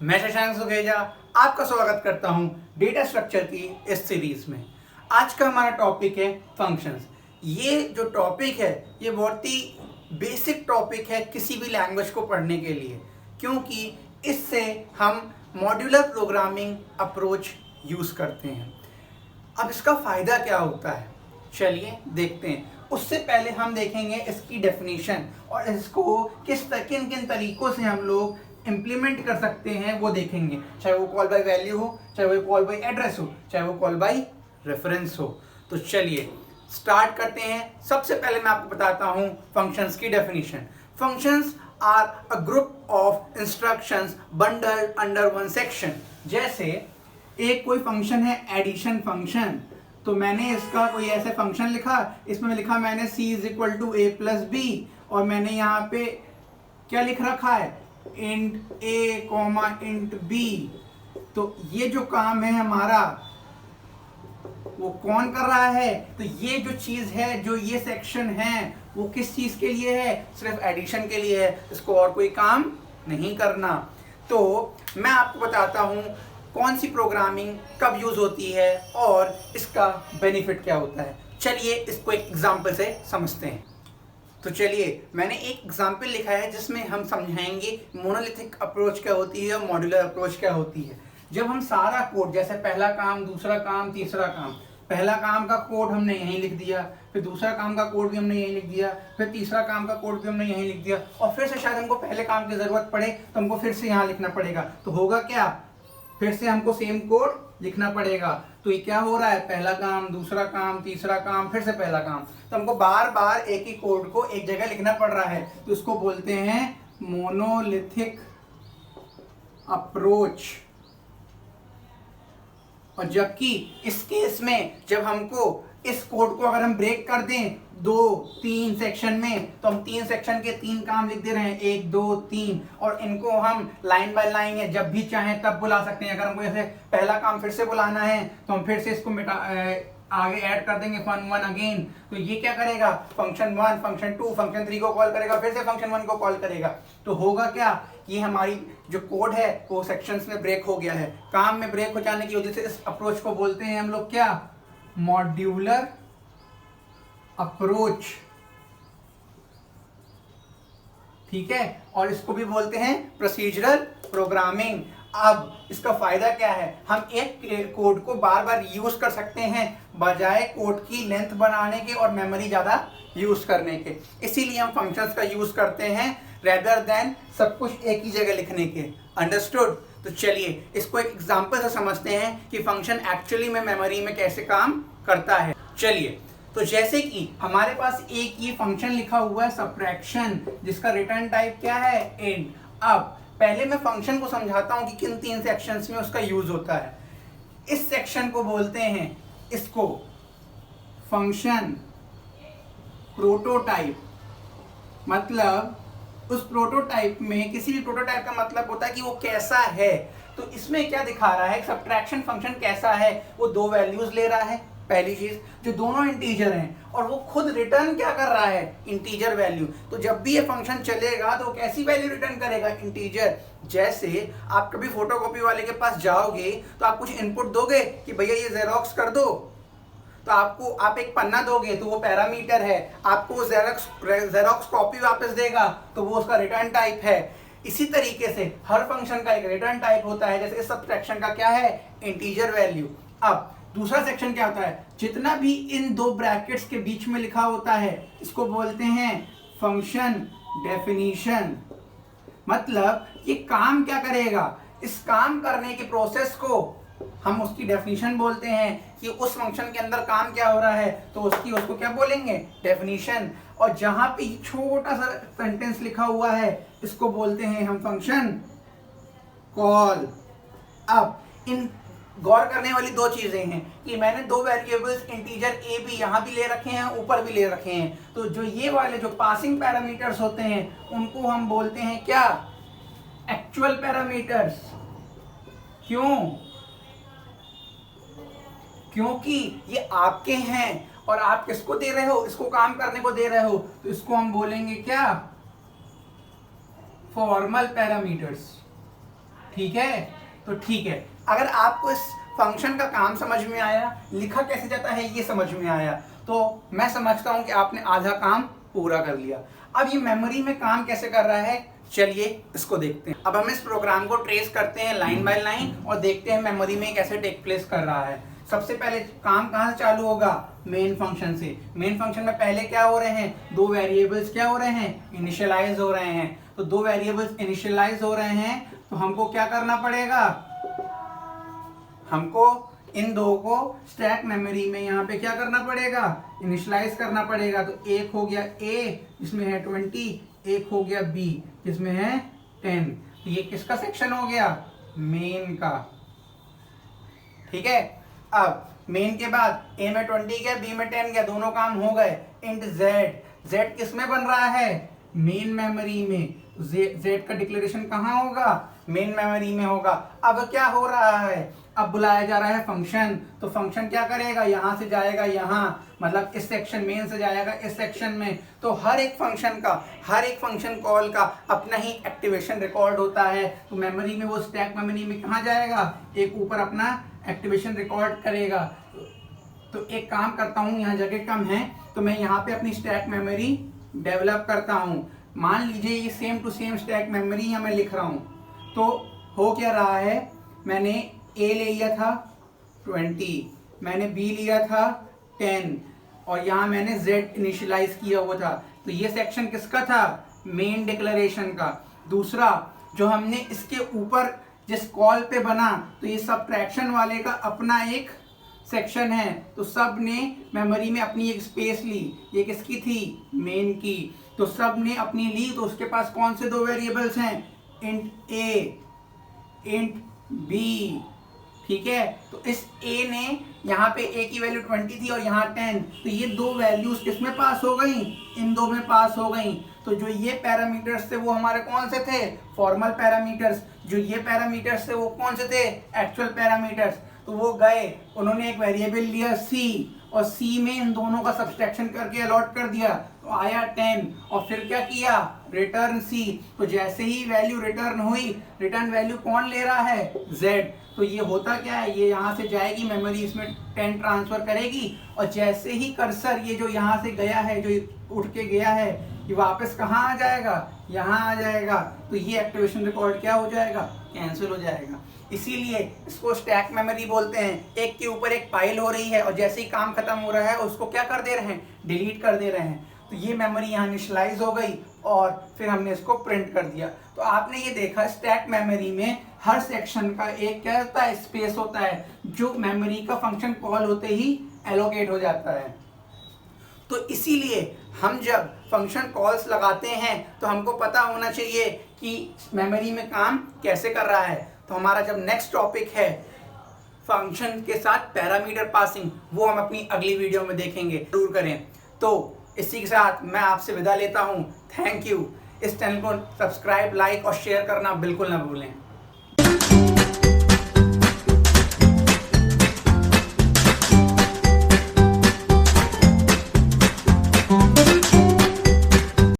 मैं शशांक सुखेजा आपका स्वागत करता हूं डेटा स्ट्रक्चर की इस सीरीज में। आज का हमारा टॉपिक है फंक्शंस। ये जो टॉपिक है ये बहुत ही बेसिक टॉपिक है किसी भी लैंग्वेज को पढ़ने के लिए, क्योंकि इससे हम मॉड्यूलर प्रोग्रामिंग अप्रोच यूज़ करते हैं। अब इसका फ़ायदा क्या होता है, चलिए देखते हैं। उससे पहले हम देखेंगे इसकी डेफिनेशन और इसको किन किन तरीक़ों से हम लोग इम्प्लीमेंट कर सकते हैं वो देखेंगे। चाहे वो कॉल बाय वैल्यू हो, चाहे वो कॉल बाय एड्रेस हो, चाहे वो कॉल बाय रेफरेंस हो। तो चलिए स्टार्ट करते हैं। सबसे पहले मैं आपको बताता हूँ फंक्शंस की definition. Functions are a group of instructions bundled under one section. जैसे एक कोई फंक्शन है एडिशन फंक्शन, तो मैंने इसका कोई ऐसे फंक्शन लिखा, इसमें लिखा मैंने c is equal to A plus B, और मैंने यहाँ पे क्या लिख रखा है, int A comma int B. तो ये जो काम है हमारा वो कौन कर रहा है, तो ये जो चीज है, जो ये सेक्शन है, वो किस चीज के लिए है, सिर्फ एडिशन के लिए है, इसको और कोई काम नहीं करना। तो मैं आपको बताता हूं कौन सी प्रोग्रामिंग कब यूज होती है और इसका बेनिफिट क्या होता है। चलिए इसको एक एग्जांपल से समझते हैं। तो चलिए मैंने एक एग्जांपल लिखा है जिसमें हम समझाएंगे मोनोलिथिक अप्रोच क्या होती है और मॉड्यूलर अप्रोच क्या होती है। जब हम सारा कोड, जैसे पहला काम, दूसरा काम, तीसरा काम, पहला काम का कोड हमने यहीं लिख दिया, फिर दूसरा काम का कोड भी हमने यहीं लिख दिया, फिर तीसरा काम का कोड भी हमने यहीं लिख दिया, और फिर से शायद हमको पहले काम की जरूरत पड़े तो हमको फिर से यहाँ लिखना पड़ेगा। तो होगा क्या, फिर से हमको सेम कोड लिखना पड़ेगा। तो ये क्या हो रहा है, पहला काम, दूसरा काम, तीसरा काम, फिर से पहला काम। तो हमको बार बार एक ही कोड को एक जगह लिखना पड़ रहा है। तो इसको बोलते हैं मोनोलिथिक अप्रोच। और जबकि इस केस में जब हमको इस कोड को अगर हम ब्रेक कर दें 2-3 सेक्शन में, तो हम 3 सेक्शन के 3 काम लिख दे रहे हैं, 1 2 3, और इनको हम लाइन बाय लाइन या जब भी चाहें तब बुला सकते हैं। अगर हमको ऐसे पहला काम फिर से बुलाना है तो हम फिर से इसको आगे ऐड कर देंगे फंक्शन 1 अगेन। तो ये क्या करेगा, फंक्शन 1, फंक्शन 2, फंक्शन 3 को कॉल करेगा, फिर से फंक्शन 1 को कॉल करेगा। तो होगा क्या, ये हमारी जो कोड है वो सेक्शंस में ब्रेक हो गया है। काम में ब्रेक हो जाने की वजह से इस अप्रोच को बोलते हैं हम लोग क्या, मॉड्यूलर अप्रोच। ठीक है, और इसको भी बोलते हैं प्रोसीजरल प्रोग्रामिंग। अब इसका फायदा क्या है, हम एक कोड को बार बार यूज कर सकते हैं बजाय कोड की लेंथ बनाने के और मेमोरी ज्यादा यूज करने के। इसीलिए हम फंक्शंस का यूज करते हैं रेदर देन सब कुछ एक ही जगह लिखने के। अंडरस्टूड। तो चलिए इसको एक एग्जांपल से समझते हैं कि फंक्शन एक्चुअली में मेमोरी में कैसे काम करता है। चलिए, तो जैसे कि हमारे पास एक ये फंक्शन लिखा हुआ है सब्ट्रैक्शन, जिसका रिटर्न टाइप क्या है, इंट। अब पहले मैं फंक्शन को समझाता हूं कि किन 3 सेक्शंस में उसका यूज होता है। इस सेक्शन को बोलते हैं, इसको फंक्शन प्रोटोटाइप। मतलब उस प्रोटोटाइप में, किसी भी प्रोटोटाइप का मतलब होता है कि वो कैसा है। तो इसमें क्या दिखा रहा है, सब्ट्रैक्शन फंक्शन कैसा है, वो 2 वैल्यूज ले रहा है, पहली चीज, जो दोनों इंटीजर हैं, और वो खुद रिटर्न क्या कर रहा है, इंटीजर वैल्यू। तो जब भी ये फंक्शन चलेगा तो कैसी वैल्यू रिटर्न करेगा, इंटीजर। जैसे आप कभी फोटोकॉपी वाले के पास जाओगे तो आप कुछ इनपुट दोगे कि भैया ये जेरोक्स कर दो, तो आपको आप एक पन्ना दोगे तो वो पैरामीटर है, आपको जेरोक्स कॉपी वापस देगा तो वो उसका रिटर्न टाइप है। इसी तरीके से हर फंक्शन का एक रिटर्न टाइप होता है। जैसे इस सब्ट्रैक्शन का क्या है, इंटीजर वैल्यू। अब दूसरा सेक्शन क्या होता है, जितना भी इन 2 ब्रैकेट्स के बीच में लिखा होता है इसको बोलते हैं फंक्शन डेफिनीशन। मतलब ये काम क्या करेगा, इस काम करने के प्रोसेस को हम उसकी डेफिनीशन बोलते हैं कि उस फंक्शन के अंदर काम क्या हो रहा है, तो उसको क्या बोलेंगे, डेफिनीशन। और जहां पे छोटा सा सेंटेंस लिखा हुआ है इसको बोलते हैं हम फंक्शन कॉल। अब इन गौर करने वाली 2 चीजें हैं कि मैंने 2 वेरिएबल्स इंटीजर ए भी यहाँ भी ले रखे हैं, ऊपर भी ले रखे हैं। तो जो ये वाले जो पासिंग पैरामीटर्स होते हैं उनको हम बोलते हैं क्या, एक्चुअल पैरामीटर्स। क्यों, क्योंकि ये आपके हैं और आप किसको दे रहे हो, इसको काम करने को दे रहे हो। तो इसको हम बोलेंगे क्या, फॉर्मल पैरामीटर्स। ठीक है, तो ठीक है, अगर आपको इस फंक्शन का काम समझ में आया, लिखा कैसे जाता है ये समझ में आया, तो मैं समझता हूं कि आपने आधा काम पूरा कर लिया। अब ये मेमोरी में काम कैसे कर रहा है, चलिए इसको देखते हैं। अब हम इस प्रोग्राम को ट्रेस करते हैं लाइन बाय लाइन और देखते हैं मेमोरी में कैसे टेक प्लेस कर रहा है। सबसे पहले काम कहाँ से चालू होगा, मेन फंक्शन से। मेन फंक्शन में पहले क्या हो रहे हैं, दो वेरिएबल्स क्या हो रहे हैं, इनिशियलाइज हो रहे हैं। तो दो वेरिएबल्स इनिशियलाइज हो रहे हैं तो हमको क्या करना पड़ेगा, हमको इन दो को स्टैक मेमोरी में यहाँ पे क्या करना पड़ेगा, इनिशियलाइज करना पड़ेगा। तो एक हो गया A जिसमें है 20, एक हो गया B जिसमें है 10। तो ये किसका सेक्शन हो गया, मेन का, ठीक है। अब मेन के बाद A में 20 गया, B में 10 गया, दोनों काम हो गए। इंट Z, Z किस में बन रहा है, मेन मेमोरी में। Z का डिक्लेरेशन कहाँ होगा, मेन मेमोरी में होगा। अब क्या हो रहा है, अब बुलाया जा रहा है फंक्शन। तो फंक्शन क्या करेगा, यहां से जाएगा यहाँ, मतलब इस सेक्शन मेन से जाएगा इस सेक्शन में। तो हर एक फंक्शन का, हर एक फंक्शन कॉल का अपना ही एक्टिवेशन रिकॉर्ड होता है। तो मेमोरी में वो स्टैक मेमोरी में कहाँ जाएगा, एक ऊपर अपना एक्टिवेशन रिकॉर्ड करेगा। तो एक काम करता हूँ, यहाँ जगह कम है तो मैं यहाँ पे अपनी स्टैक मेमोरी डेवलप करता हूँ। मान लीजिए ये same to same stack memory यहाँ मैं लिख रहा हूँ। तो हो क्या रहा है, मैंने A ले लिया था 20, मैंने B लिया था 10 और यहाँ मैंने Z इनिशियलाइज किया हुआ था। तो ये सेक्शन किसका था, मेन डिक्लेरेशन का। दूसरा जो हमने इसके ऊपर जिस कॉल पे बना, तो ये सबट्रैक्शन वाले का अपना एक सेक्शन है। तो सब ने मेमोरी में अपनी एक स्पेस ली, ये किसकी थी, मेन की। तो सब ने अपनी ली, तो उसके पास कौन से दो वेरिएबल्स हैं, इंट A, इंट B, ठीक है। तो इस A ने यहाँ पे A की वैल्यू 20 थी और यहाँ 10, तो ये दो वैल्यूज किसमें पास हो गई, इन दो में पास हो गई। तो जो ये पैरामीटर्स थे वो हमारे कौन से थे, फॉर्मल पैरामीटर्स। जो ये पैरामीटर्स थे वो कौन से थे, एक्चुअल पैरामीटर्स। तो वो गए, उन्होंने एक वेरिएबल लिया C और C में इन दोनों का सब्सट्रैक्शन करके अलॉट कर दिया, तो आया 10। और फिर क्या किया, रिटर्न C। तो जैसे ही वैल्यू रिटर्न हुई, रिटर्न वैल्यू कौन ले रहा है, Z। तो ये होता क्या है, ये यहाँ से जाएगी मेमोरी, इसमें 10 ट्रांसफर करेगी और जैसे ही कर्सर ये जो यहाँ से गया है, जो उठ के गया है, ये वापस कहाँ आ जाएगा, यहाँ आ जाएगा। तो ये एक्टिवेशन रिकॉर्ड क्या हो जाएगा, कैंसिल हो जाएगा। इसीलिए इसको स्टैक मेमोरी बोलते हैं। एक के ऊपर एक फाइल हो रही है और जैसे ही काम खत्म हो रहा है उसको क्या कर दे रहे हैं, डिलीट कर दे रहे हैं। तो ये मेमोरी यहाँ इनिशियलाइज हो गई और फिर हमने इसको प्रिंट कर दिया। तो आपने ये देखा स्टैक मेमोरी में हर सेक्शन का एक क्या होता है, स्पेस होता है, जो मेमोरी का फंक्शन कॉल होते ही एलोकेट हो जाता है। तो इसीलिए हम जब फंक्शन कॉल्स लगाते हैं तो हमको पता होना चाहिए कि मेमोरी में काम कैसे कर रहा है। तो हमारा जब नेक्स्ट टॉपिक है फंक्शन के साथ पैरामीटर पासिंग, वो हम अपनी अगली वीडियो में देखेंगे, जरूर करें। तो इसी के साथ मैं आपसे विदा लेता हूँ, थैंक यू। इस चैनल को सब्सक्राइब, लाइक और शेयर करना बिल्कुल ना भूलें।